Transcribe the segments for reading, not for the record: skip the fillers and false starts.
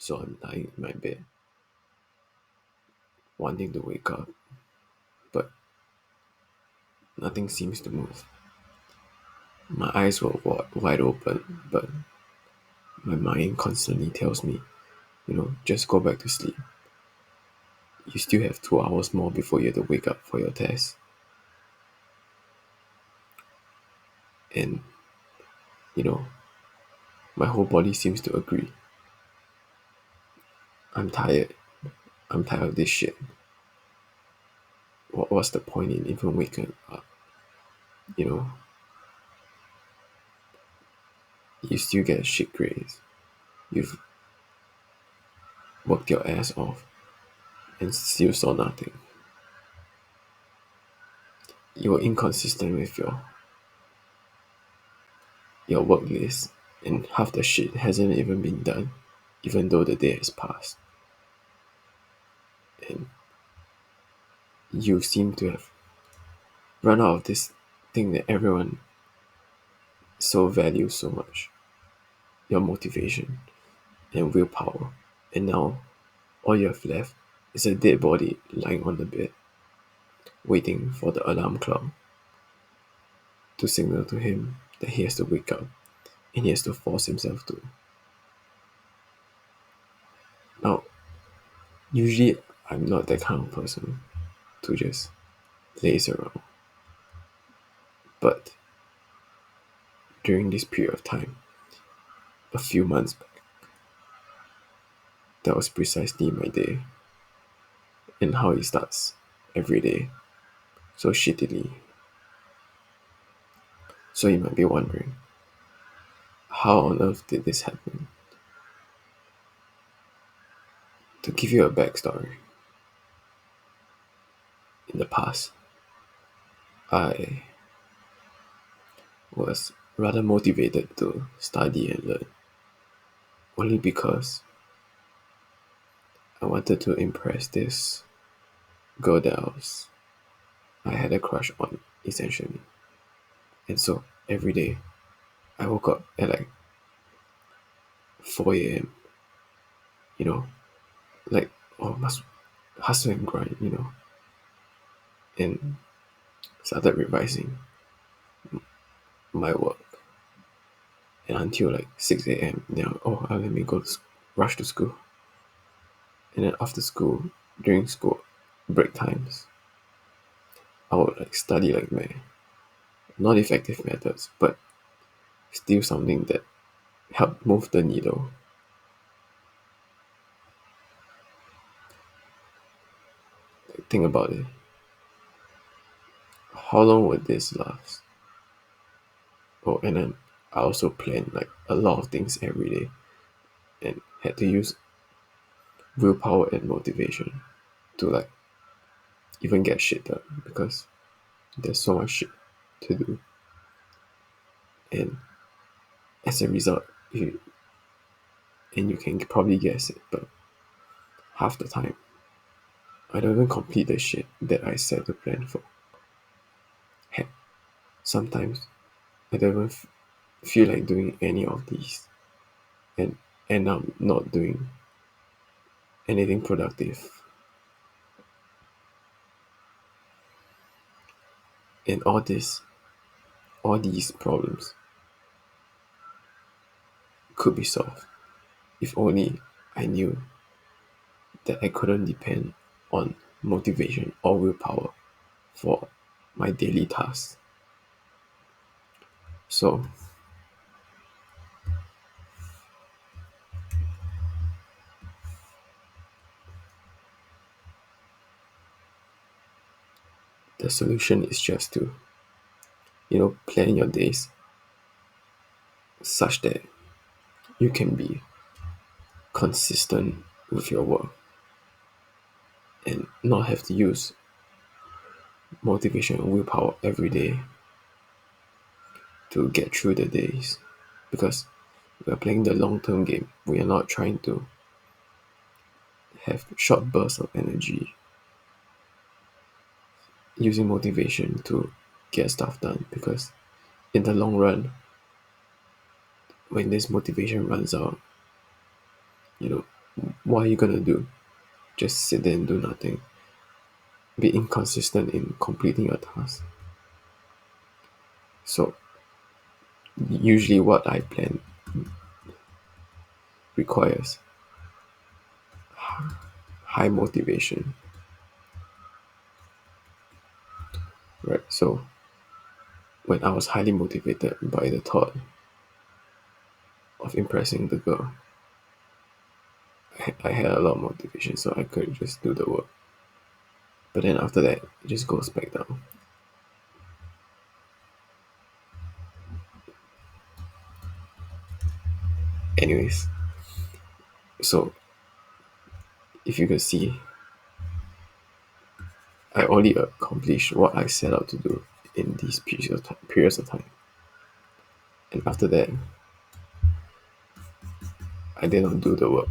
So I'm lying in my bed, wanting to wake up, but nothing seems to move. My eyes were wide open, but my mind constantly tells me, just go back to sleep. You still have 2 hours more before you have to wake up for your test. And, you know, my whole body seems to agree. I'm tired. I'm tired of this shit. What's the point in even waking up? You know, you still get shit grades. You've worked your ass off and still saw nothing. You're inconsistent with your work list, and half the shit hasn't even been done, even though the day has passed. And you seem to have run out of this thing that everyone so values so much, your motivation and willpower. And now all you have left is a dead body lying on the bed, waiting for the alarm clock to signal to him that he has to wake up and he has to force himself to. Now, usually I'm not that kind of person to just laze around, but during this period of time, a few months back, that was precisely my day and how it starts every day so shittily. So you might be wondering, how on earth did this happen? To give you a backstory, in the past, I was rather motivated to study and learn, only because I wanted to impress this girl that I had a crush on, essentially. And so every day I woke up at like 4 a.m., you know, like, oh, must hustle and grind, and started revising my work. And until like 6 a.m., then, let me rush to school. And then after school, during school break times, I would like study like mad. Not effective methods, but still something that helped move the needle. Like, think about it. How long would this last? Oh, and then I also planned like a lot of things every day and had to use willpower and motivation to like even get shit done because there's so much shit to do. And as a result, you can probably guess it, but half the time, I don't even complete the shit that I set to plan for. Heck, sometimes I don't even feel like doing any of these and end up not doing anything productive. And all these problems could be solved if only I knew that I couldn't depend on motivation or willpower for my daily tasks. So the solution is just to, plan your days such that you can be consistent with your work and not have to use motivation and willpower every day to get through the days. Because we are playing the long term game. We are not trying to have short bursts of energy using motivation to get stuff done. Because in the long run, when this motivation runs out, you know, what are you gonna do? Just sit there and do nothing? Be inconsistent in completing your task. So usually what I plan requires high motivation, right? So when I was highly motivated by the thought of impressing the girl, I had a lot of motivation, so I could just do the work. But then after that, it just goes back down. Anyways, so if you could see, I only accomplished what I set out to do in these periods of time. And after that, I did not do the work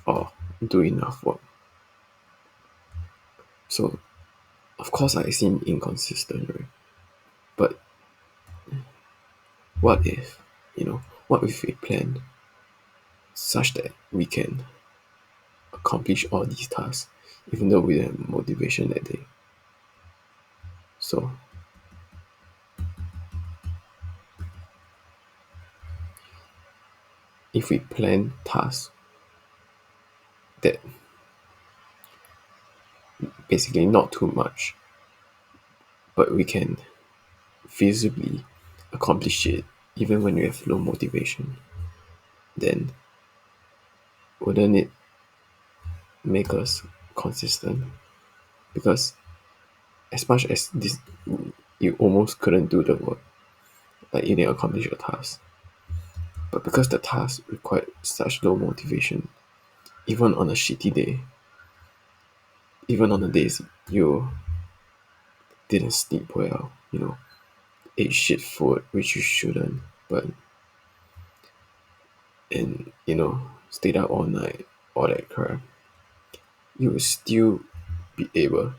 or do enough work. So, of course, I seem inconsistent, right? But what if, what if we plan such that we can accomplish all these tasks even though we didn't have motivation that day? So, if we plan tasks that basically not too much, but we can feasibly accomplish it even when we have low motivation, then wouldn't it make us consistent? Because as much as this, you almost couldn't do the work, like you didn't accomplish your task, but because the task required such low motivation, even on a shitty day, even on the days you didn't sleep well, ate shit food which you shouldn't, but and stayed up all night, all that crap, you will still be able,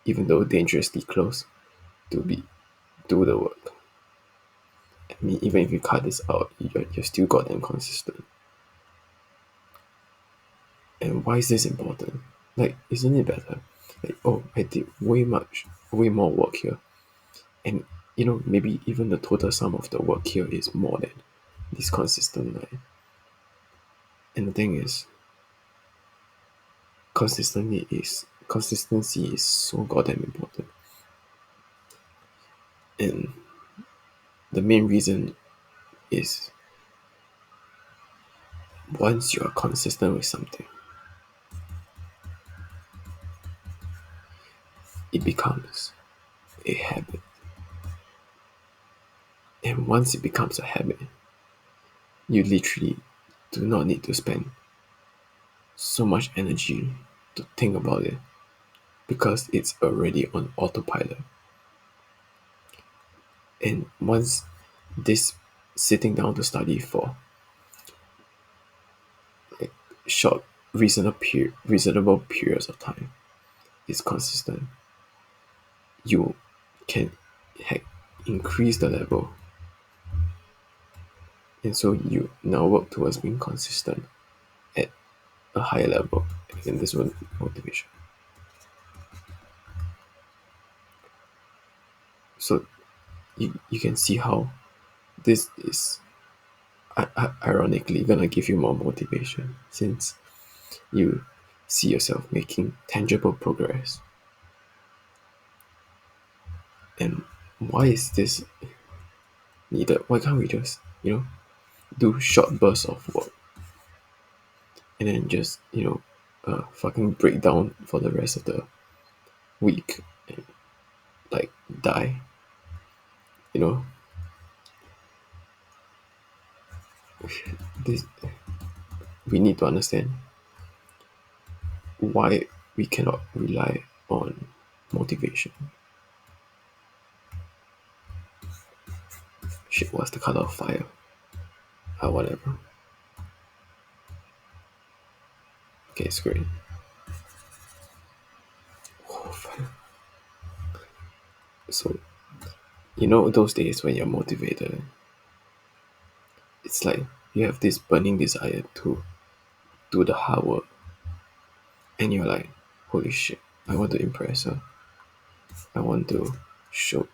even though dangerously close, to be do the work. I mean, even if you cut this out, you're still goddamn consistent. And why is this important? Like, isn't it better? Like, oh, I did way more work here, and maybe even the total sum of the work here is more than this consistent line. And the thing is, consistency is so goddamn important. And the main reason is, once you are consistent with something, it becomes a habit. And once it becomes a habit, you literally do not need to spend so much energy to think about it because it's already on autopilot. And once this sitting down to study for like short, reasonable periods of time is consistent, you can heck increase the level, and so you now work towards being consistent at a higher level, and this one motivation. So you can see how this is ironically gonna give you more motivation since you see yourself making tangible progress. And why is this needed? Why can't we just do short bursts of work and then just fucking break down for the rest of the week and like die? you know this We need to understand why we cannot rely on motivation. Shit, what's the color of fire? Whatever. Okay, it's great. Oh, fire. So, those days when you're motivated, it's like you have this burning desire to do the hard work, and you're like, holy shit, I want to impress her. I want to show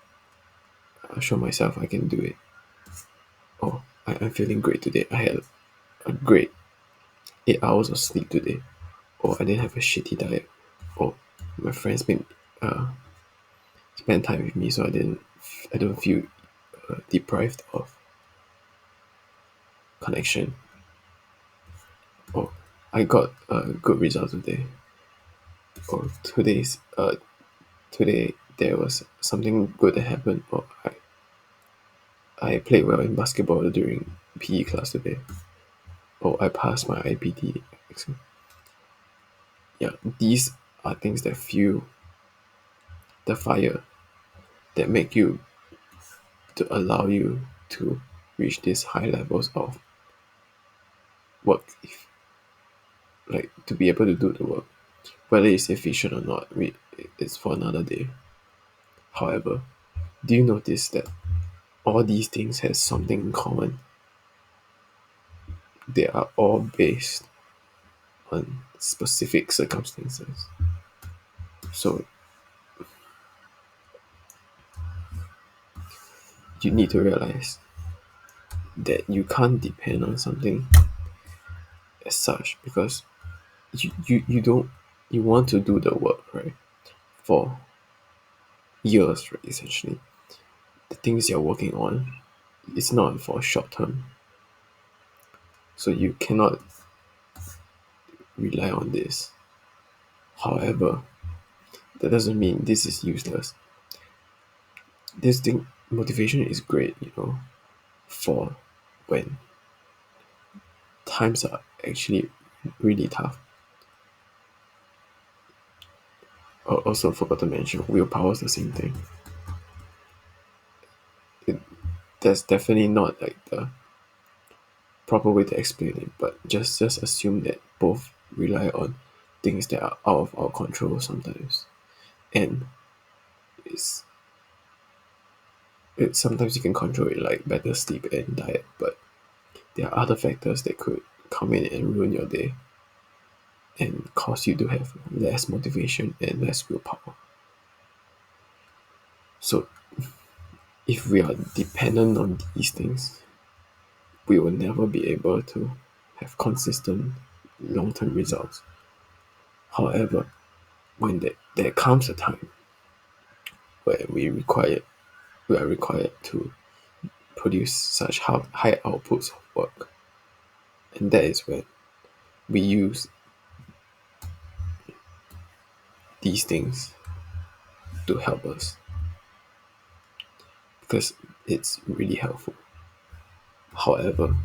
show myself I can do it. Oh, I'm feeling great today. I had a great 8 hours of sleep today. Or I didn't have a shitty diet. Or my friends made uh, spend time with me, so I don't feel deprived of connection. Or I got a good result today. Or today there was something good that happened. Or I played well in basketball during PE class today. Or I passed my IPT exam. Yeah, these are things that fuel the fire, that make you, to allow you to reach these high levels of work, like to be able to do the work. Whether it's efficient or not, it's for another day. However, do you notice that all these things have something in common? They are all based on specific circumstances. So you need to realize that you can't depend on something as such, because you don't, you want to do the work, right, for years, right, essentially. The things you're working on, it's not for short term. So you cannot rely on this. However, that doesn't mean this is useless. This thing, motivation is great, for when times are actually really tough. Also forgot to mention, willpower is the same thing. it, that's definitely not like the proper way to explain it, but just assume that both rely on things that are out of our control sometimes. And it's sometimes you can control it, like better sleep and diet, but there are other factors that could come in and ruin your day and cause you to have less motivation and less willpower. So if we are dependent on these things, we will never be able to have consistent long-term results. However, when there comes a time where we are required to produce such high outputs of work, and that is when we use these things to help us, because it's really helpful. However,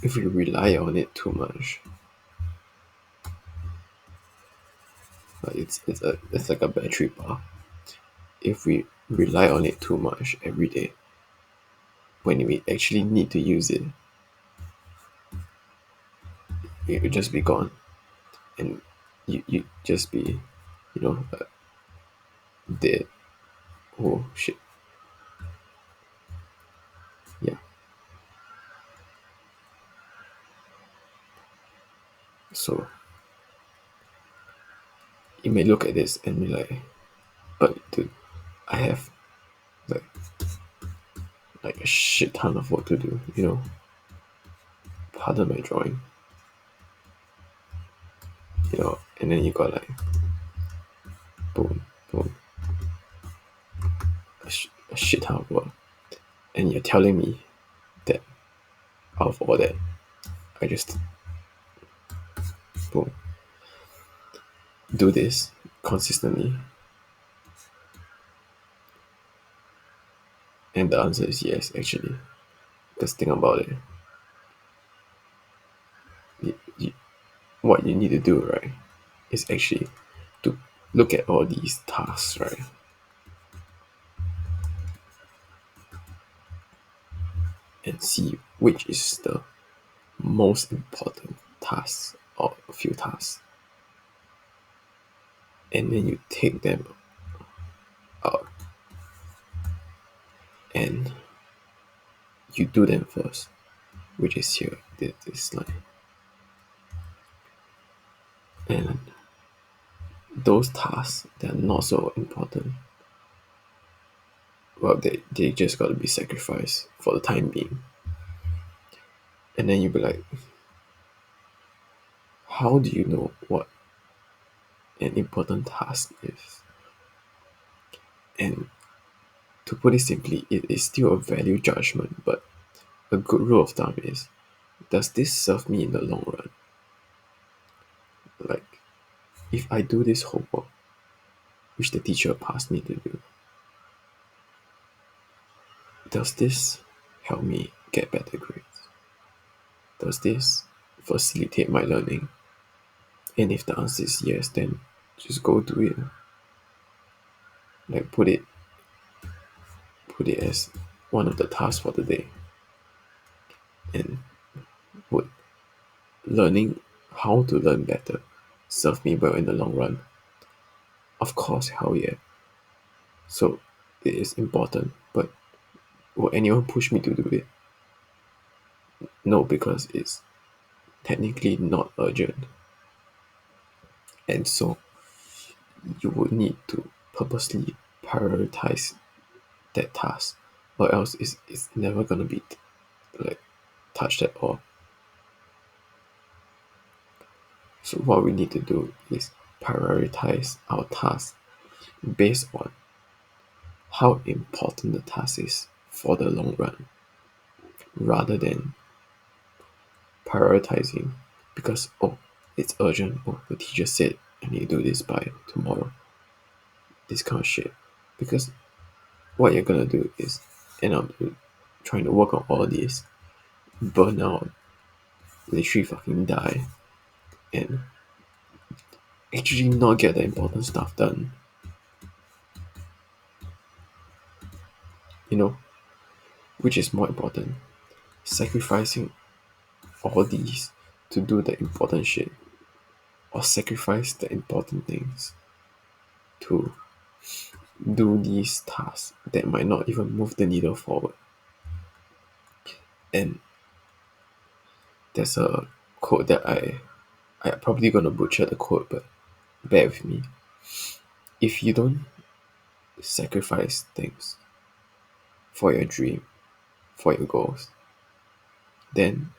if we rely on it too much, like it's like a battery bar. If we rely on it too much every day, when we actually need to use it, it will just be gone, and you just be, dead. Oh shit. Yeah. So you may look at this and be like, but dude, I have like a shit ton of work to do, pardon my drawing, and then you got like boom, boom, a shit ton of work, and you're telling me that out of all that, I just boom, do this consistently. And the answer is yes, actually. Because think about it. You, what you need to do, right, is actually to look at all these tasks, right, and see which is the most important task or a few tasks. And then you take them out and you do them first, which is here, this line. And those tasks that are not so important, well, they just got to be sacrificed for the time being. And then you'll be like, how do you know what an important task is? And to put it simply, it is still a value judgment, but a good rule of thumb is, does this serve me in the long run? Like, if I do this homework, which the teacher asked me to do, does this help me get better grades? Does this facilitate my learning? And if the answer is yes, then just go do it. Like put it as one of the tasks for the day. And would learning how to learn better serve me well in the long run? Of course, hell yeah. So it is important, but will anyone push me to do it? No, because it's technically not urgent. And so you would need to purposely prioritize that task, or else it's never gonna be like touched at all. So what we need to do is prioritize our task based on how important the task is for the long run, rather than prioritizing because, oh, it's urgent, oh, the teacher said I need to do this by tomorrow, this kind of shit. Because what you're gonna do is end up trying to work on all this, burn out, literally fucking die, and actually not get the important stuff done. You know, which is more important? Sacrificing all these to do the important shit, or sacrifice the important things to do these tasks that might not even move the needle forward. And there's a quote that I probably gonna butcher the quote, but bear with me. If you don't sacrifice things for your dream, for your goals, then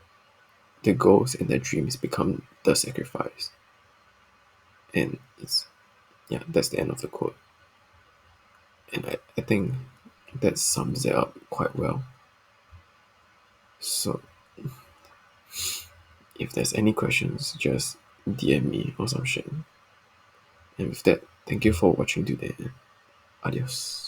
the goals and the dreams become the sacrifice. And it's, yeah, that's the end of the quote. And I think that sums it up quite well. So if there's any questions, just DM me or some shit. And with that, thank you for watching today. Adios.